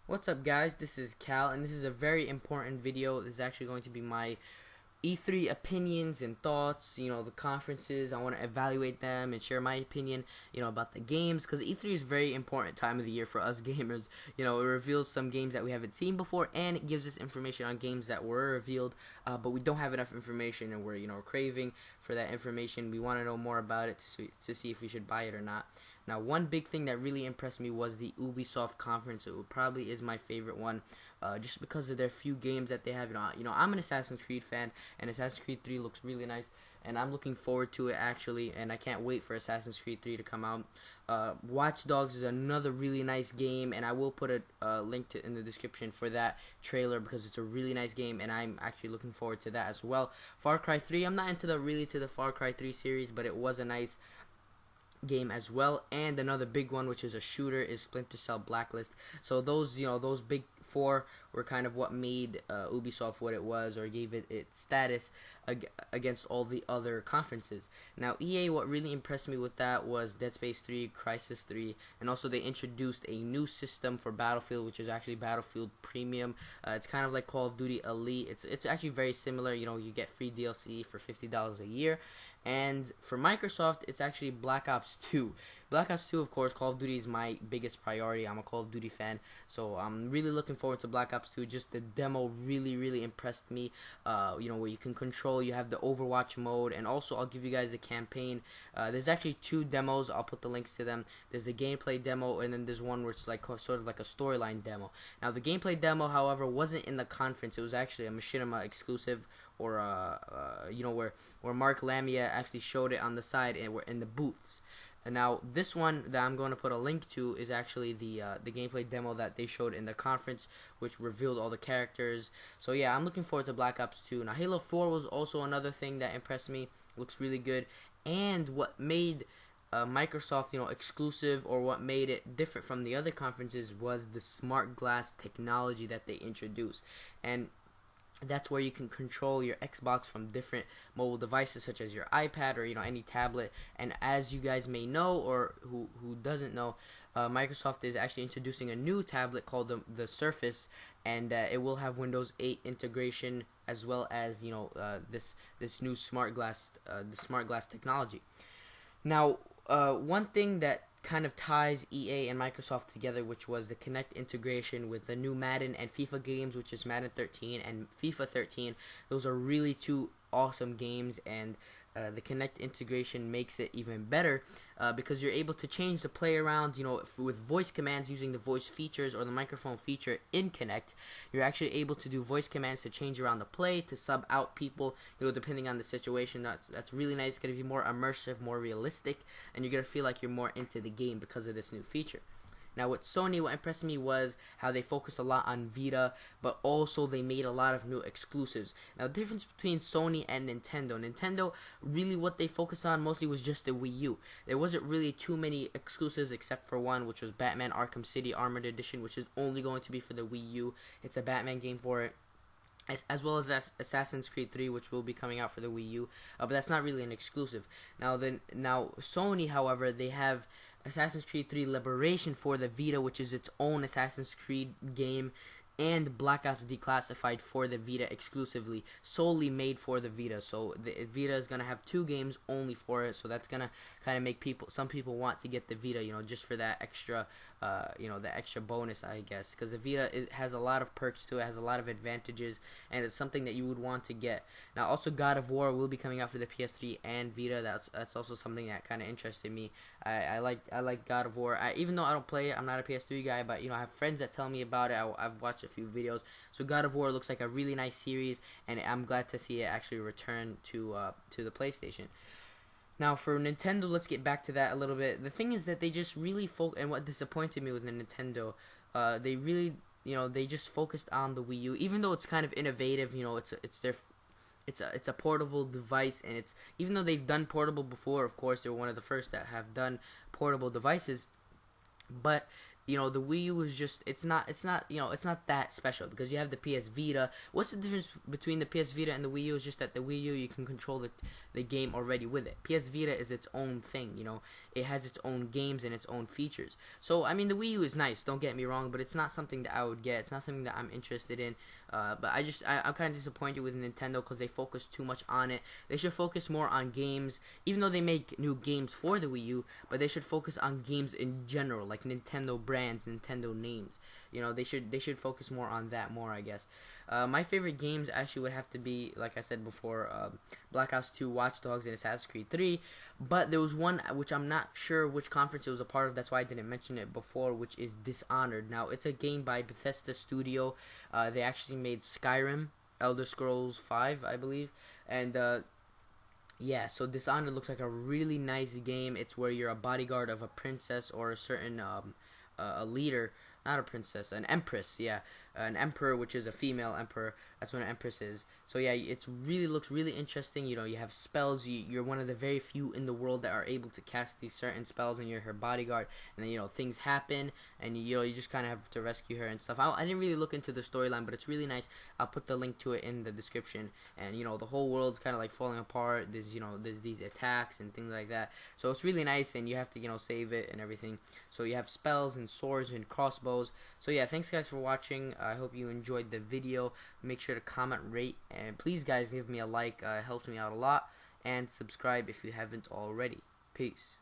What's up, guys? This is Cal, and this is a very important video. This is actually going to be my E3 opinions and thoughts, the conferences. I want to evaluate them and share my opinion, about the games, because E3 is a very important time of the year for us gamers. It reveals some games that we haven't seen before, and it gives us information on games that were revealed, but we don't have enough information, and we're craving for that information. We want to know more about it to see if we should buy it or not. Now, one big thing that really impressed me was the Ubisoft conference. It probably is my favorite one, just because of their few games that they have. I'm an Assassin's Creed fan, and Assassin's Creed 3 looks really nice, and I'm looking forward to it actually, and I can't wait for Assassin's Creed 3 to come out. Watch Dogs is another really nice game, and I will put a link in the description for that trailer because it's a really nice game, and I'm actually looking forward to that as well. Far Cry 3, I'm not into the Far Cry 3 series, but it was a nice game as well. And another big one, which is a shooter, is Splinter Cell Blacklist. So those big four were kind of what made Ubisoft what it was, or gave it its status against all the other conferences. Now, EA, what really impressed me with that was Dead Space 3, Crysis 3, and also they introduced a new system for Battlefield, which is actually Battlefield Premium. It's kind of like Call of Duty Elite. It's actually very similar. You get free DLC for $50 a year. And for Microsoft, it's actually Black Ops 2. Black Ops 2, of course, Call of Duty is my biggest priority. I'm a Call of Duty fan, so I'm really looking forward to Black Ops 2. Just the demo really impressed me. Where you can control, you have the Overwatch mode, and also I'll give you guys the campaign. There's actually two demos. I'll put the links to them. There's the gameplay demo, and then there's one where it's like sort of like a storyline demo. Now, the gameplay demo, however, wasn't in the conference. It was actually a Machinima exclusive, or where Mark Lamia actually showed it on the side and we're in the booths. And now this one that I'm going to put a link to is actually the gameplay demo that they showed in the conference, which revealed all the characters. So yeah, I'm looking forward to Black Ops 2. Now, Halo 4 was also another thing that impressed me. Looks really good. And what made Microsoft, exclusive, or what made it different from the other conferences, was the smart glass technology that they introduced. And that's where you can control your Xbox from different mobile devices, such as your iPad or any tablet. And as you guys may know, or who doesn't know, Microsoft is actually introducing a new tablet called the Surface, and it will have Windows 8 integration, as well as this new smart glass technology. Now, one thing that kind of ties EA and Microsoft together, which was the Kinect integration with the new Madden and FIFA games, which is Madden 13 and FIFA 13. Those are really two awesome games, and the Kinect integration makes it even better because you're able to change the play around, with voice commands using the voice features or the microphone feature in Kinect. You're actually able to do voice commands to change around the play, to sub out people, depending on the situation. That's really nice. It's going to be more immersive, more realistic, and you're going to feel like you're more into the game because of this new feature. Now, with Sony, what impressed me was how they focused a lot on Vita, but also they made a lot of new exclusives. Now, the difference between Sony and Nintendo, really what they focused on mostly was just the Wii U. There wasn't really too many exclusives except for one, which was Batman Arkham City Armored Edition, which is only going to be for the Wii U. It's a Batman game for it. As well as Assassin's Creed 3, which will be coming out for the Wii U, but that's not really an exclusive. Now Sony, however, they have Assassin's Creed 3 Liberation for the Vita, which is its own Assassin's Creed game, and Black Ops Declassified for the Vita exclusively, solely made for the Vita. So the Vita is gonna have two games only for it. So that's gonna kind of make some people want to get the Vita, just for that extra, the extra bonus, I guess, because the Vita has a lot of perks to it, has a lot of advantages, and it's something that you would want to get. Now, also God of War will be coming out for the PS3 and Vita. That's also something that kind of interested me. I like God of War. Even though I don't play it, I'm not a PS3 guy, but I have friends that tell me about it. I've watched a few videos. So God of War looks like a really nice series, and I'm glad to see it actually return to the PlayStation. Now, for Nintendo, let's get back to that a little bit. The thing is that they just really and what disappointed me with the Nintendo, they really, they just focused on the Wii U, even though it's kind of innovative. It's a portable device, and even though they've done portable before, of course, they're one of the first that have done portable devices, but the Wii U is just, it's not it's not that special because you have the PS Vita. What's the difference between the PS Vita and the Wii U? Is just that the Wii U, you can control the game already with it. PS Vita is its own thing, it has its own games and its own features. So I mean, the Wii U is nice, don't get me wrong, but it's not something that I would get. It's not something that I'm interested in. But I'm kind of disappointed with Nintendo because they focus too much on it. They should focus more on games, even though they make new games for the Wii U, but they should focus on games in general, like Nintendo brands, Nintendo names. They should focus more on that more, I guess. My favorite games actually would have to be, like I said before, Black Ops 2, Watch Dogs, and Assassin's Creed 3. But there was one which I'm not sure which conference it was a part of. That's why I didn't mention it before, which is Dishonored. Now, it's a game by Bethesda Studio. They actually made Skyrim, Elder Scrolls 5, I believe. And yeah, so Dishonored looks like a really nice game. It's where you're a bodyguard of a princess or a certain a leader. Not a princess, an empress, yeah. An emperor, which is a female emperor. That's what an empress is. So yeah, it looks really interesting. You have spells. You're one of the very few in the world that are able to cast these certain spells, and you're her bodyguard. And then things happen, and you just kind of have to rescue her and stuff. I didn't really look into the storyline, but it's really nice. I'll put the link to it in the description. And the whole world's kind of like falling apart. There's these attacks and things like that. So it's really nice, and you have to save it and everything. So you have spells and swords and crossbows. So yeah, thanks guys for watching. I hope you enjoyed the video. Make sure to comment, rate, and please guys give me a like. It helps me out a lot. And subscribe if you haven't already. Peace.